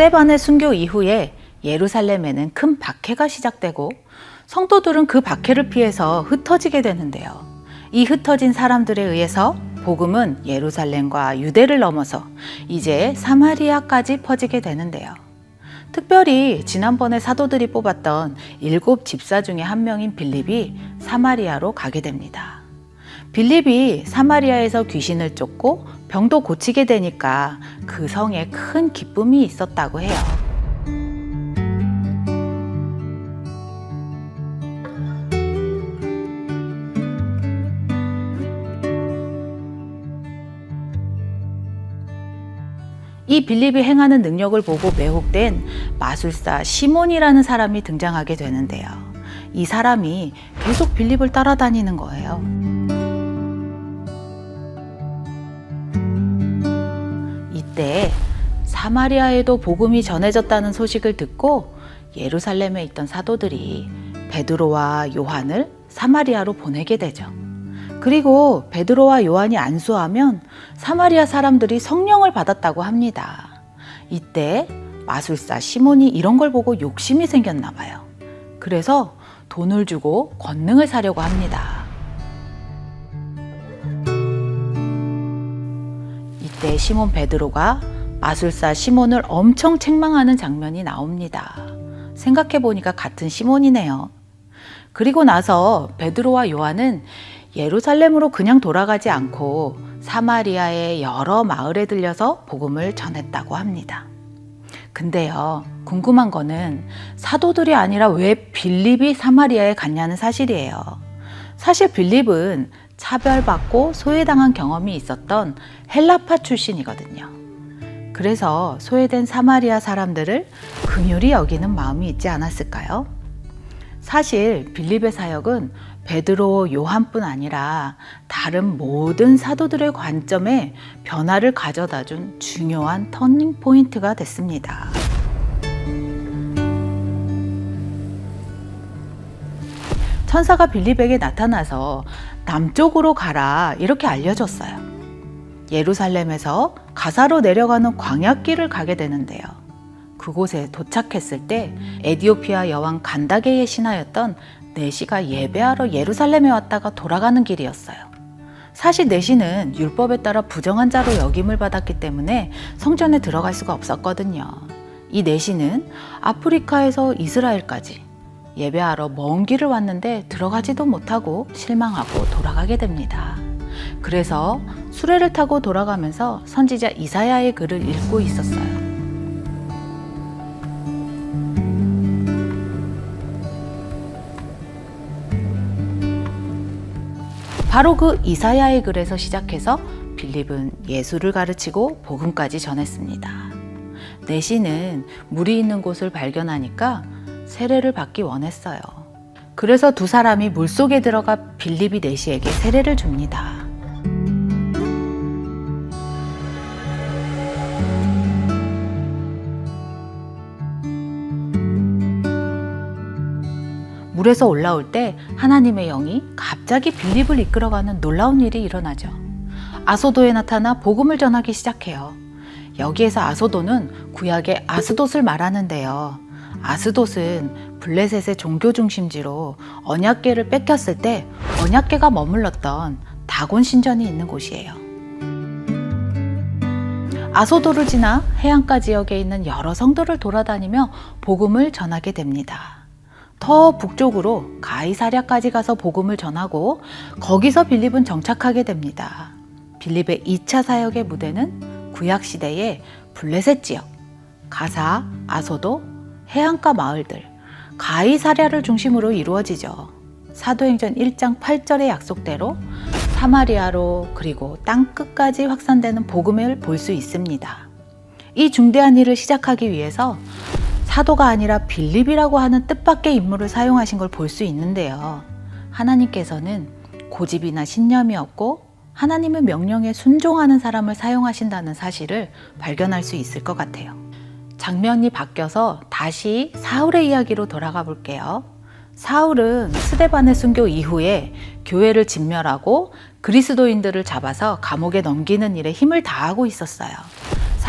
스데반의 순교 이후에 예루살렘에는 큰 박해가 시작되고 성도들은 그 박해를 피해서 흩어지게 되는데요. 이 흩어진 사람들에 의해서 복음은 예루살렘과 유대를 넘어서 이제 사마리아까지 퍼지게 되는데요. 특별히 지난번에 사도들이 뽑았던 7 집사 중에 한 명인 빌립이 사마리아로 가게 됩니다. 빌립이 사마리아에서 귀신을 쫓고 병도 고치게 되니까 그 성에 큰 기쁨이 있었다고 해요. 이 빌립이 행하는 능력을 보고 매혹된 마술사 시몬이라는 사람이 등장하게 되는데요. 이 사람이 계속 빌립을 따라다니는 거예요. 이때 사마리아에도 복음이 전해졌다는 소식을 듣고 예루살렘에 있던 사도들이 베드로와 요한을 사마리아로 보내게 되죠. 그리고 베드로와 요한이 안수하면 사마리아 사람들이 성령을 받았다고 합니다. 이때 마술사 시몬이 이런 걸 보고 욕심이 생겼나 봐요. 그래서 돈을 주고 권능을 사려고 합니다. 이때 시몬 베드로가 마술사 시몬을 엄청 책망하는 장면이 나옵니다. 생각해보니까 같은 시몬이네요. 그리고 나서 베드로와 요한은 예루살렘으로 그냥 돌아가지 않고 사마리아의 여러 마을에 들려서 복음을 전했다고 합니다. 근데요, 궁금한 거는 사도들이 아니라 왜 빌립이 사마리아에 갔냐는 사실이에요. 사실 빌립은 차별받고 소외당한 경험이 있었던 헬라파 출신이거든요. 그래서 소외된 사마리아 사람들을 긍휼히 여기는 마음이 있지 않았을까요? 사실 빌립의 사역은 베드로, 요한뿐 아니라 다른 모든 사도들의 관점에 변화를 가져다 준 중요한 터닝 포인트가 됐습니다. 천사가 빌립에게 나타나서 남쪽으로 가라 이렇게 알려줬어요. 예루살렘에서 가사로 내려가는 광야길을 가게 되는데요. 그곳에 도착했을 때 에디오피아 여왕 간다게의 신하였던 내시가 예배하러 예루살렘에 왔다가 돌아가는 길이었어요. 사실 내시는 율법에 따라 부정한 자로 여김을 받았기 때문에 성전에 들어갈 수가 없었거든요. 이 내시는 아프리카에서 이스라엘까지 예배하러 먼 길을 왔는데 들어가지도 못하고 실망하고 돌아가게 됩니다. 그래서 수레를 타고 돌아가면서 선지자 이사야의 글을 읽고 있었어요. 바로 그 이사야의 글에서 시작해서 빌립은 예수를 가르치고 복음까지 전했습니다. 내시는 물이 있는 곳을 발견하니까 세례를 받기 원했어요. 그래서 두 사람이 물속에 들어가 빌립이 내시에게 세례를 줍니다. 물에서 올라올 때 하나님의 영이 갑자기 빌립을 이끌어가는 놀라운 일이 일어나죠. 아소도에 나타나 복음을 전하기 시작해요. 여기에서 아소도는 구약의 아스돗을 말하는데요. 아스돗은 블레셋의 종교 중심지로 언약궤를 뺏겼을 때 언약궤가 머물렀던 다곤 신전이 있는 곳이에요. 아소도를 지나 해안가 지역에 있는 여러 성도를 돌아다니며 복음을 전하게 됩니다. 더 북쪽으로 가이사랴까지 가서 복음을 전하고 거기서 빌립은 정착하게 됩니다. 빌립의 2차 사역의 무대는 구약시대의 블레셋 지역, 가사, 아소도, 해안가 마을들, 가이사랴를 중심으로 이루어지죠. 사도행전 1장 8절의 약속대로 사마리아로 그리고 땅끝까지 확산되는 복음을 볼 수 있습니다. 이 중대한 일을 시작하기 위해서 사도가 아니라 빌립이라고 하는 뜻밖의 인물을 사용하신 걸 볼 수 있는데요. 하나님께서는 고집이나 신념이 없고 하나님의 명령에 순종하는 사람을 사용하신다는 사실을 발견할 수 있을 것 같아요. 장면이 바뀌어서 다시 사울의 이야기로 돌아가 볼게요. 사울은 스데반의 순교 이후에 교회를 진멸하고 그리스도인들을 잡아서 감옥에 넘기는 일에 힘을 다하고 있었어요.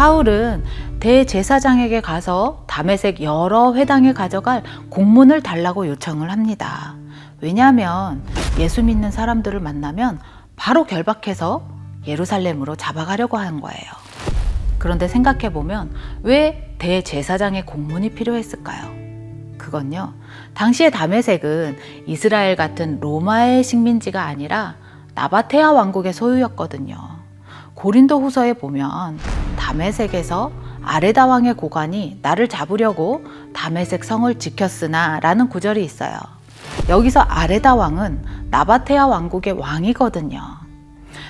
사울은 대제사장에게 가서 다메섹 여러 회당에 가져갈 공문을 달라고 요청을 합니다. 왜냐하면 예수 믿는 사람들을 만나면 바로 결박해서 예루살렘으로 잡아가려고 한 거예요. 그런데 생각해보면 왜 대제사장의 공문이 필요했을까요? 그건요, 당시의 다메섹은 이스라엘 같은 로마의 식민지가 아니라 나바테아 왕국의 소유였거든요. 고린도 후서에 보면 다메섹에서 아레다 왕의 고관이 나를 잡으려고 다메섹 성을 지켰으나 라는 구절이 있어요. 여기서 아레다 왕은 나바테아 왕국의 왕이거든요.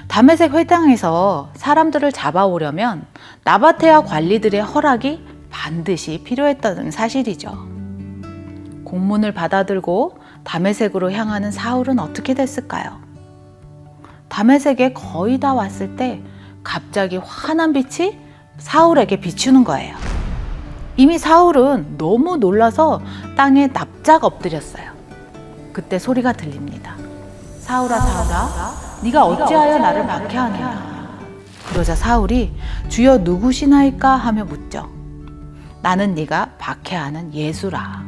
다메섹 회당에서 사람들을 잡아오려면 나바테아 관리들의 허락이 반드시 필요했다는 사실이죠. 공문을 받아들고 다메섹으로 향하는 사울은 어떻게 됐을까요? 다메섹에 거의 다 왔을 때 갑자기 환한 빛이 사울에게 비추는 거예요. 이미 사울은 너무 놀라서 땅에 납작 엎드렸어요. 그때 소리가 들립니다. 사울아, 사울아, 네가 어찌하여 나를 박해하느냐? 그러자 사울이 주여 누구시나이까 하며 묻죠. 나는 네가 박해하는 예수라.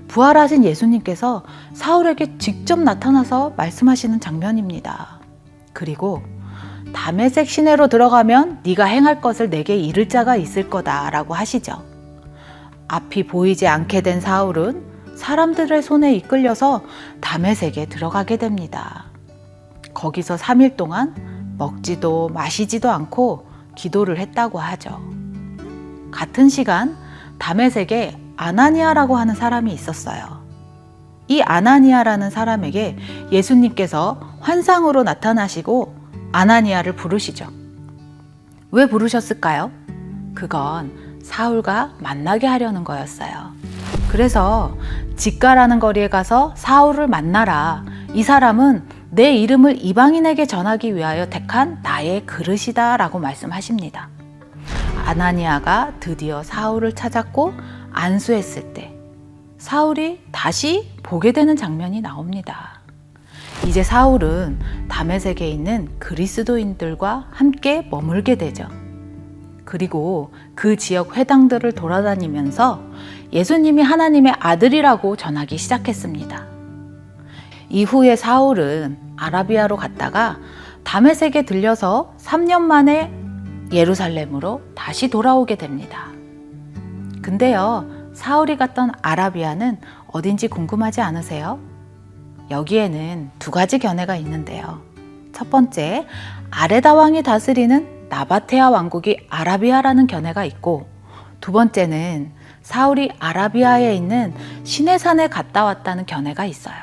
부활하신 예수님께서 사울에게 직접 나타나서 말씀하시는 장면입니다. 그리고 다메섹 시내로 들어가면 네가 행할 것을 내게 이를 자가 있을 거다 라고 하시죠. 앞이 보이지 않게 된 사울은 사람들의 손에 이끌려서 다메섹에 들어가게 됩니다. 거기서 3일 동안 먹지도 마시지도 않고 기도를 했다고 하죠. 같은 시간 다메섹에 아나니아라고 하는 사람이 있었어요. 이 아나니아라는 사람에게 예수님께서 환상으로 나타나시고 아나니아를 부르시죠. 왜 부르셨을까요? 그건 사울과 만나게 하려는 거였어요. 그래서 직가라는 거리에 가서 사울을 만나라. 이 사람은 내 이름을 이방인에게 전하기 위하여 택한 나의 그릇이다 라고 말씀하십니다. 아나니아가 드디어 사울을 찾았고 안수했을 때 사울이 다시 보게 되는 장면이 나옵니다. 이제 사울은 다메섹에 있는 그리스도인들과 함께 머물게 되죠. 그리고 그 지역 회당들을 돌아다니면서 예수님이 하나님의 아들이라고 전하기 시작했습니다. 이후에 사울은 아라비아로 갔다가 다메섹에 들려서 3년 만에 예루살렘으로 다시 돌아오게 됩니다. 근데요, 사울이 갔던 아라비아는 어딘지 궁금하지 않으세요? 여기에는 2가지 견해가 있는데요. 첫 번째, 아레다 왕이 다스리는 나바테아 왕국이 아라비아라는 견해가 있고, 두 번째는 사울이 아라비아에 있는 시내산에 갔다 왔다는 견해가 있어요.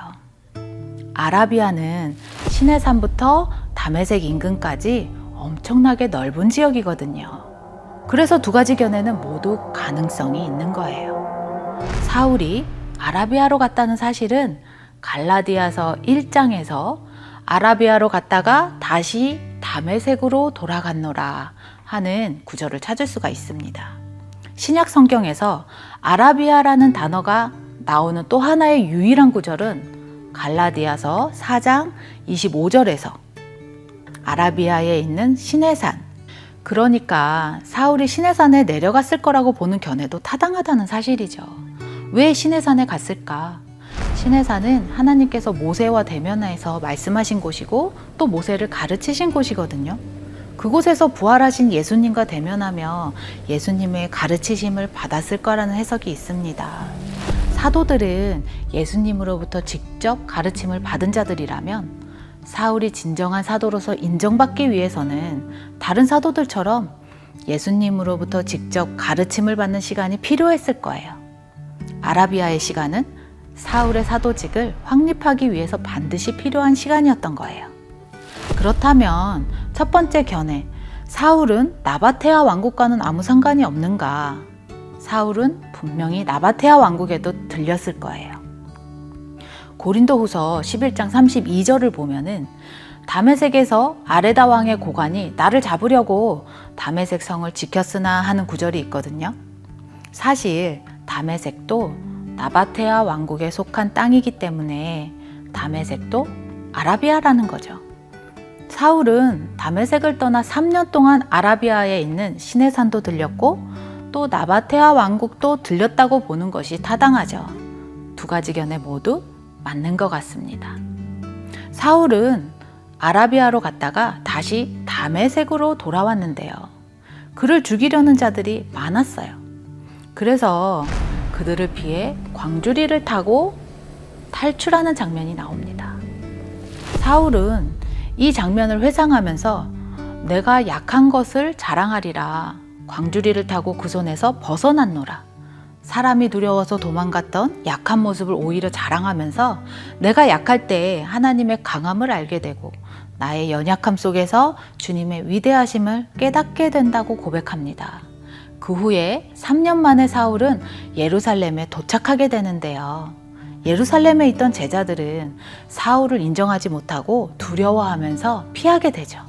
아라비아는 시내산부터 다메섹 인근까지 엄청나게 넓은 지역이거든요. 그래서 2가지 견해는 모두 가능성이 있는 거예요. 사울이 아라비아로 갔다는 사실은 갈라디아서 1장에서 아라비아로 갔다가 다시 다메섹으로 돌아갔노라 하는 구절을 찾을 수가 있습니다. 신약 성경에서 아라비아라는 단어가 나오는 또 하나의 유일한 구절은 갈라디아서 4장 25절에서 아라비아에 있는 시내산, 그러니까 사울이 시내산에 내려갔을 거라고 보는 견해도 타당하다는 사실이죠. 왜 시내산에 갔을까? 시내산은 하나님께서 모세와 대면해서 말씀하신 곳이고 또 모세를 가르치신 곳이거든요. 그곳에서 부활하신 예수님과 대면하며 예수님의 가르치심을 받았을 거라는 해석이 있습니다. 사도들은 예수님으로부터 직접 가르침을 받은 자들이라면 사울이 진정한 사도로서 인정받기 위해서는 다른 사도들처럼 예수님으로부터 직접 가르침을 받는 시간이 필요했을 거예요. 아라비아의 시간은 사울의 사도직을 확립하기 위해서 반드시 필요한 시간이었던 거예요. 그렇다면 첫 번째 견해, 사울은 나바테아 왕국과는 아무 상관이 없는가? 사울은 분명히 나바테아 왕국에도 들렸을 거예요. 고린도후서 11장 32절을 보면은 다메섹에서 아레다 왕의 고관이 나를 잡으려고 다메섹 성을 지켰으나 하는 구절이 있거든요. 사실 다메섹도 나바테아 왕국에 속한 땅이기 때문에 다메섹도 아라비아라는 거죠. 사울은 다메섹을 떠나 3년 동안 아라비아에 있는 시내산도 들렸고 또 나바테아 왕국도 들렸다고 보는 것이 타당하죠. 두 가지 견해 모두 맞는 것 같습니다. 사울은 아라비아로 갔다가 다시 다메섹으로 돌아왔는데요. 그를 죽이려는 자들이 많았어요. 그래서 그들을 피해 광주리를 타고 탈출하는 장면이 나옵니다. 사울은 이 장면을 회상하면서 내가 약한 것을 자랑하리라. 광주리를 타고 그 손에서 벗어났노라. 사람이 두려워서 도망갔던 약한 모습을 오히려 자랑하면서 내가 약할 때 하나님의 강함을 알게 되고 나의 연약함 속에서 주님의 위대하심을 깨닫게 된다고 고백합니다. 그 후에 3년 만에 사울은 예루살렘에 도착하게 되는데요. 예루살렘에 있던 제자들은 사울을 인정하지 못하고 두려워하면서 피하게 되죠.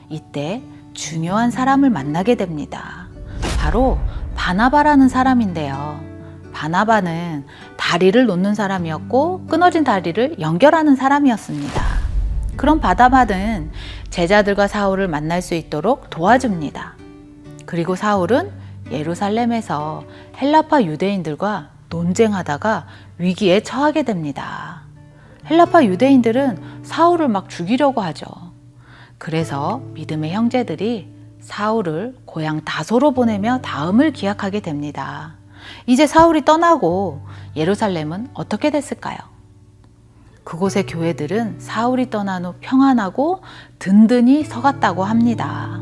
이때 중요한 사람을 만나게 됩니다. 바로 바나바라는 사람인데요. 바나바는 다리를 놓는 사람이었고 끊어진 다리를 연결하는 사람이었습니다. 그럼 바나바는 제자들과 사울을 만날 수 있도록 도와줍니다. 그리고 사울은 예루살렘에서 헬라파 유대인들과 논쟁하다가 위기에 처하게 됩니다. 헬라파 유대인들은 사울을 막 죽이려고 하죠. 그래서 믿음의 형제들이 사울을 고향 다소로 보내며 다음을 기약하게 됩니다. 이제 사울이 떠나고 예루살렘은 어떻게 됐을까요? 그곳의 교회들은 사울이 떠난 후 평안하고 든든히 서갔다고 합니다.